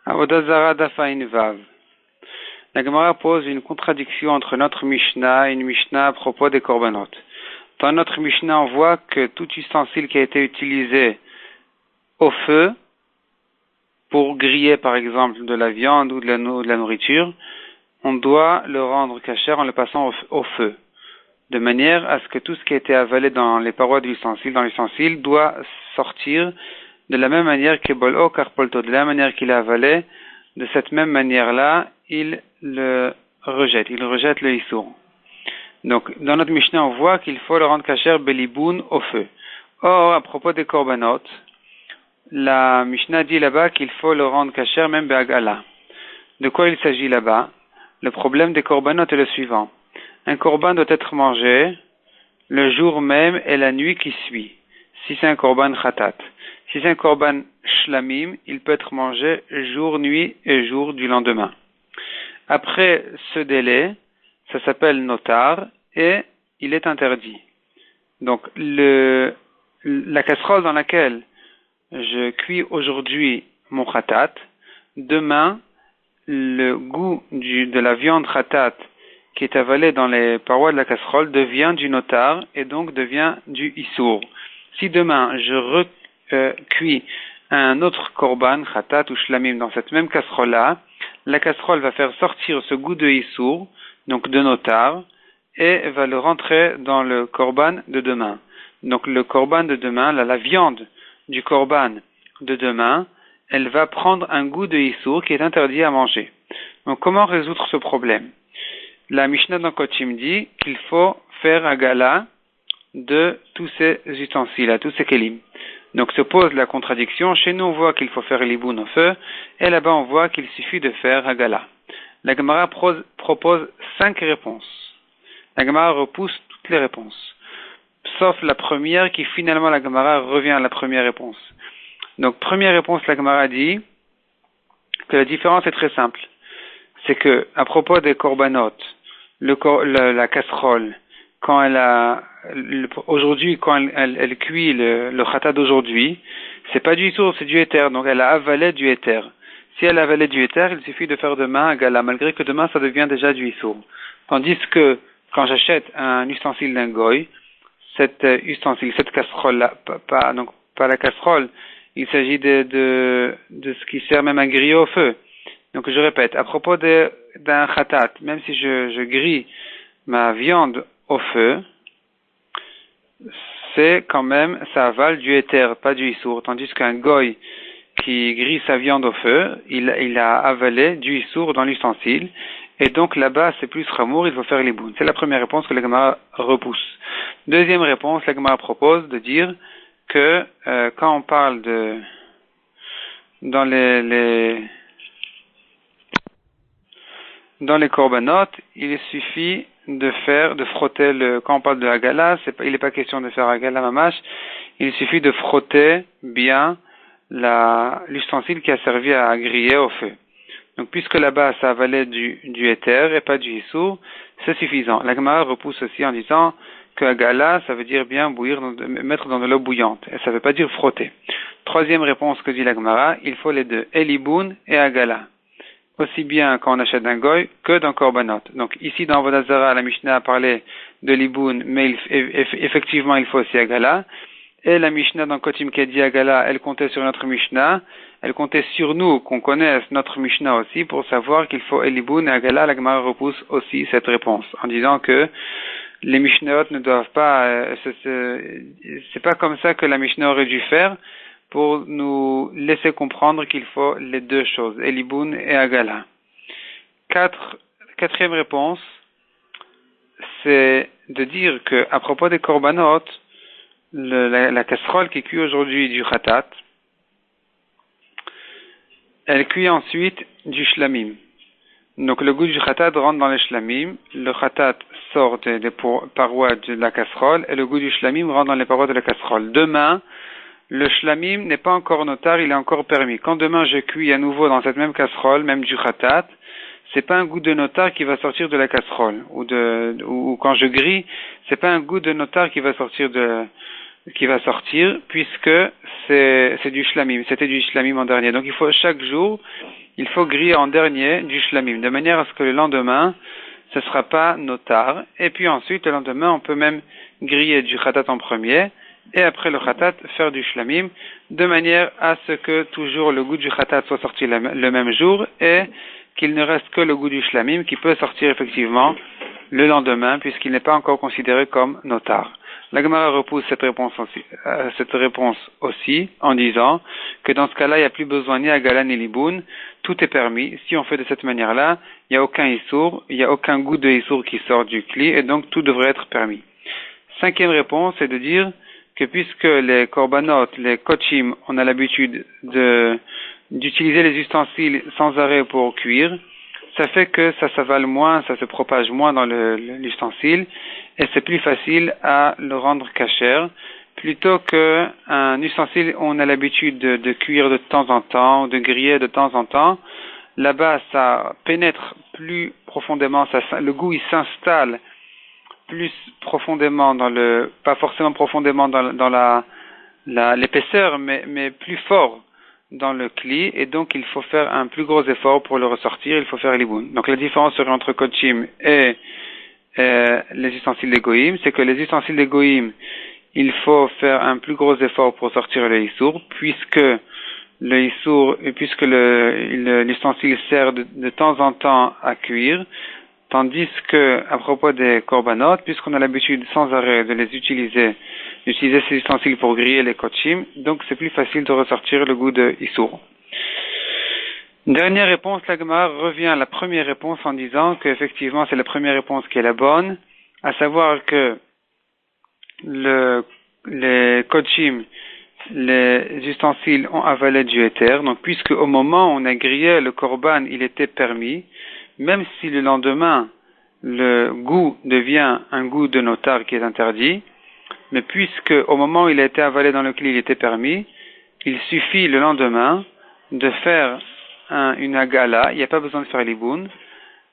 Avodah Zarah Daf Ayin Vav. La Gemara pose une contradiction entre notre Mishnah et une Mishnah à propos des korbanot. Dans notre Mishnah, on voit que tout ustensile qui a été utilisé au feu, pour griller par exemple de la viande ou de la nourriture, on doit le rendre kasher en le passant au feu. De manière à ce que tout ce qui a été avalé dans les parois de l'ustensile, doit sortir de la même manière que Bol'o Karpolto, de la même manière qu'il a avalé, de cette même manière-là, il le rejette, le issour. Donc, dans notre Mishnah, on voit qu'il faut le rendre kasher beliboun au feu. Or, à propos des korbanot, la Mishnah dit là-bas qu'il faut le rendre kasher même be'agala. De quoi il s'agit là-bas? Le problème des korbanot est le suivant. Un korban doit être mangé le jour même et la nuit qui suit, si c'est un korban khatat. Si c'est un korban shlamim, il peut être mangé jour, nuit et jour du lendemain. Après ce délai, ça s'appelle notar et il est interdit. Donc la casserole dans laquelle je cuis aujourd'hui mon khatat, demain, le goût de la viande khatat qui est avalée dans les parois de la casserole devient du notar et donc devient du issour. Si demain je cuis un autre korban, khatat ou shlamim dans cette même casserole-là, la casserole va faire sortir ce goût de issour, donc de notar, et va le rentrer dans le korban de demain. Donc le korban de demain, la viande du korban de demain, elle va prendre un goût de issour qui est interdit à manger. Donc comment résoudre ce problème? La Mishnah dans Kochim dit qu'il faut faire agala de tous ces ustensiles, tous ces kelim. Donc se pose la contradiction. Chez nous, on voit qu'il faut faire liboun au feu, et là-bas, on voit qu'il suffit de faire agala. La Gemara propose 5 réponses. La Gemara repousse toutes les réponses, sauf la première qui finalement la Gemara revient à la première réponse. Donc première réponse, la Gemara dit que la différence est très simple. C'est que à propos des korbanot, la casserole, quand aujourd'hui, quand elle cuit le khatat d'aujourd'hui, c'est pas du issour, c'est du éther. Donc elle a avalé du éther. Si elle a avalé du éther, il suffit de faire demain à gala, malgré que demain ça devient déjà du issour. Tandis que quand j'achète un ustensile d'un goy, cette casserole-là, pas la casserole, il s'agit de ce qui sert même à griller au feu. Donc je répète, à propos d'un khatat, même si je grille ma viande au feu, c'est quand même, ça avale du éther, pas du issour. Tandis qu'un goy qui grille sa viande au feu, il a avalé du issour dans l'ustensile. Et donc là-bas, c'est plus ramour, il faut faire les bounes. C'est la première réponse que la Gemara repousse. Deuxième réponse, la Gemara propose de dire que quand on parle dans les korbanot, il suffit de frotter quand on parle de Hagala, il n'est pas question de faire Hagala mamash, il suffit de frotter bien l'ustensile qui a servi à griller au feu. Donc, puisque là-bas, ça avalait du éther et pas du issour, c'est suffisant. La Gemara repousse aussi en disant que Hagala, ça veut dire bien bouillir, mettre dans de l'eau bouillante, et ça veut pas dire frotter. Troisième réponse que dit la Gemara, il faut les deux, Eliboun et Hagala. Aussi bien quand on achète d'un goy que d'un korbanot. Donc ici dans Avodah Zarah, la Mishnah a parlé de liboun, mais effectivement il faut aussi agala. Et la Mishnah dans Kotim qui a dit agala, elle comptait sur notre Mishnah, elle comptait sur nous qu'on connaisse notre Mishnah aussi pour savoir qu'il faut liboun et agala. La Gemara repousse aussi cette réponse en disant que les Mishnahot ne doivent pas, c'est pas comme ça que la Mishnah aurait dû faire, pour nous laisser comprendre qu'il faut les deux choses, Eliboun et Agala. Quatrième réponse, c'est de dire que à propos des korbanot, la casserole qui cuit aujourd'hui du khatat, elle cuit ensuite du shlamim. Donc le goût du khatat rentre dans les shlamim, le khatat sort des parois de la casserole et le goût du shlamim rentre dans les parois de la casserole. Demain, le shlamim n'est pas encore notar, il est encore permis. Quand demain je cuis à nouveau dans cette même casserole, même du khatat, c'est pas un goût de notar qui va sortir de la casserole. Ou quand je grille, c'est pas un goût de notar qui va sortir puisque c'est du shlamim. C'était du shlamim en dernier. Donc chaque jour, il faut griller en dernier du shlamim, de manière à ce que le lendemain, ce ne sera pas notar. Et puis ensuite, le lendemain, on peut même griller du khatat en premier, et après le khatat, faire du shlamim, de manière à ce que toujours le goût du khatat soit sorti le même jour, et qu'il ne reste que le goût du shlamim qui peut sortir effectivement le lendemain, puisqu'il n'est pas encore considéré comme notar. La Gemara repousse cette réponse aussi en disant que dans ce cas-là, il n'y a plus besoin ni agala ni liboun, tout est permis. Si on fait de cette manière-là, il n'y a aucun issour, il n'y a aucun goût de issour qui sort du kli, et donc tout devrait être permis. Cinquième réponse est de dire que puisque les korbanot, les kochim, on a l'habitude d'utiliser les ustensiles sans arrêt pour cuire, ça fait que ça s'avale moins, ça se propage moins dans l'ustensile, et c'est plus facile à le rendre kasher, plutôt qu'un ustensile où on a l'habitude de cuire de temps en temps, ou de griller de temps en temps. Là-bas, ça pénètre plus profondément, le goût il s'installe plus profondément pas forcément profondément dans l'épaisseur, mais plus fort dans le kli, et donc il faut faire un plus gros effort pour le ressortir, il faut faire l'iboun. Donc la différence serait entre kochim et les ustensiles des goïm, c'est que les ustensiles des goïm, il faut faire un plus gros effort pour sortir le issour, puisque l'ustensile sert de temps en temps à cuire, tandis que à propos des korbanot, puisqu'on a l'habitude sans arrêt de les d'utiliser ces ustensiles pour griller les kochim, donc c'est plus facile de ressortir le goût de issour. Dernière réponse, la Gemara revient à la première réponse en disant qu'effectivement c'est la première réponse qui est la bonne, à savoir que les kochim, les ustensiles ont avalé du éther, donc puisque au moment où on a grillé le korban, il était permis, même si le lendemain le goût devient un goût de notar qui est interdit, mais puisque au moment où il a été avalé dans le kli, il était permis, il suffit le lendemain de faire une agala, il n'y a pas besoin de faire l'iboun,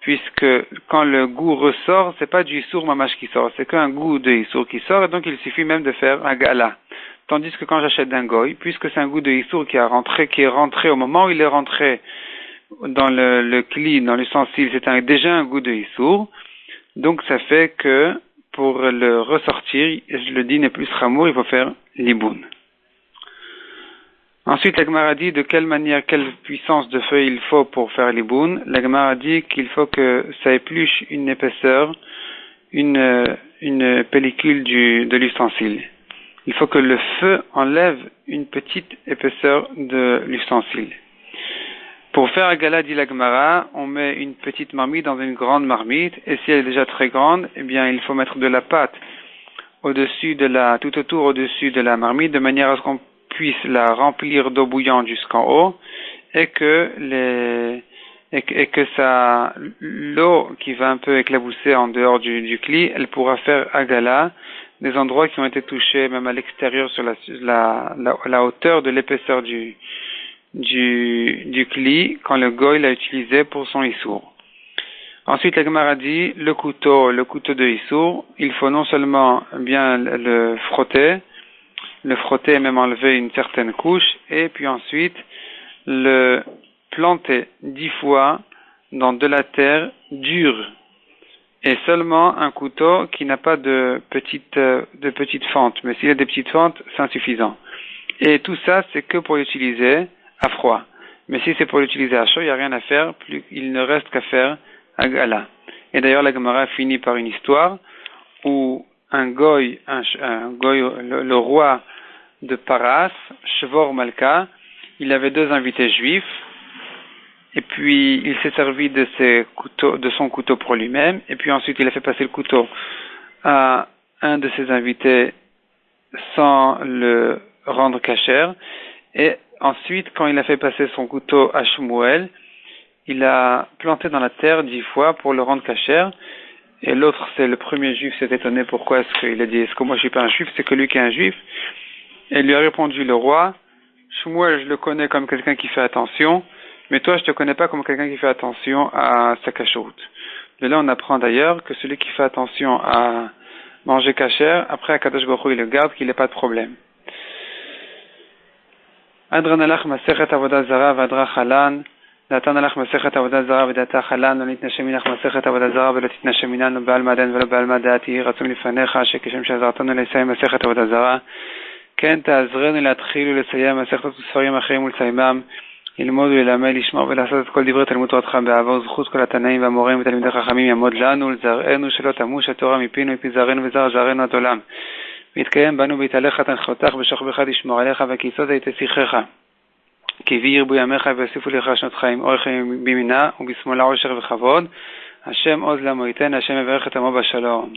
puisque quand le goût ressort, c'est pas du issour mamash qui sort, c'est qu'un goût de issour qui sort, et donc il suffit même de faire agala. Tandis que quand j'achète d'un goy, puisque c'est un goût de issour qui est rentré au moment où il est rentré dans le kli, dans l'ustensile, c'est déjà un goût de issour, donc ça fait que pour le ressortir, je le dis n'est plus ramour, il faut faire l'iboun. Ensuite, la Gemara dit de quelle manière, quelle puissance de feu il faut pour faire l'iboun. La Gemara dit qu'il faut que ça épluche une épaisseur, une pellicule de l'ustensile. Il faut que le feu enlève une petite épaisseur de l'ustensile. Pour faire agala, dit la Gemara, on met une petite marmite dans une grande marmite, et si elle est déjà très grande, eh bien, il faut mettre de la pâte tout autour au-dessus de la marmite, de manière à ce qu'on puisse la remplir d'eau bouillante jusqu'en haut, et que l'eau qui va un peu éclabousser en dehors du kli, elle pourra faire agala, des endroits qui ont été touchés, même à l'extérieur, sur la hauteur de l'épaisseur du kli, quand le goy l'a utilisé pour son issour. Ensuite, la Gemara dit, le couteau de issour, il faut non seulement bien le frotter et même enlever une certaine couche, et puis ensuite le planter 10 fois dans de la terre dure, et seulement un couteau qui n'a pas de petites fentes, mais s'il y a des petites fentes, c'est insuffisant. Et tout ça, c'est que pour l'utiliser à froid. Mais si c'est pour l'utiliser à chaud, il n'y a rien à faire, il ne reste qu'à faire agala. Et d'ailleurs, la Gemara finit par une histoire où un goy, le roi de Paras, Shvor Malka, il avait 2 invités juifs, et puis il s'est servi de son couteau pour lui-même, et puis ensuite il a fait passer le couteau à un de ses invités sans le rendre kasher, et ensuite quand il a fait passer son couteau à Shmuel, il a planté dans la terre 10 fois pour le rendre kasher, et l'autre, c'est le premier juif, s'est étonné pourquoi est-ce qu'il a dit, est-ce que moi je suis pas un juif, c'est que lui qui est un juif. Et il lui a répondu le roi, Shmuel, je le connais comme quelqu'un qui fait attention, mais toi, je te connais pas comme quelqu'un qui fait attention à sa cachoute. De là, on apprend d'ailleurs que celui qui fait attention à manger kasher, après Akadosh Baruch Hu, il le garde, qu'il n'ait pas de problème. Adranalach Masechet Avodah Zara Vadra Chalan. נתן לך מסכת עבודה זרה ודעתך עלן, לא נתנשם מנך מסכת עבודה זרה ולא תתנשם מננו בעל מעדן ולא בעל מעדעת, יהי רצון לפניך שכשם שעזרתנו לסיים מסכת עבודה זרה, כן תעזרנו להתחיל ולסיים מסכת וספרים אחרים ולסיימם, ללמוד וללמד, לשמור ולעשות את כל דברי תלמוד תורתך באהבה וזכות כל התנאים והמורים ותלמידי חכמים יעמוד לנו ולזרענו שלא תמוש התורה מפינו מפי זרענו וזרע זרענו עד עולם. ויתקיים בנו בהתהלך תנחותך בשוכבך לשמור עליך וכיסוד היית שיחך. כי בי ירבו ימיך ויוסיפו לך שנות חיים אורך בימינה ובשמאלה עושר וכבוד. השם עוז לעמו ייתן, השם יברך את עמו בשלום.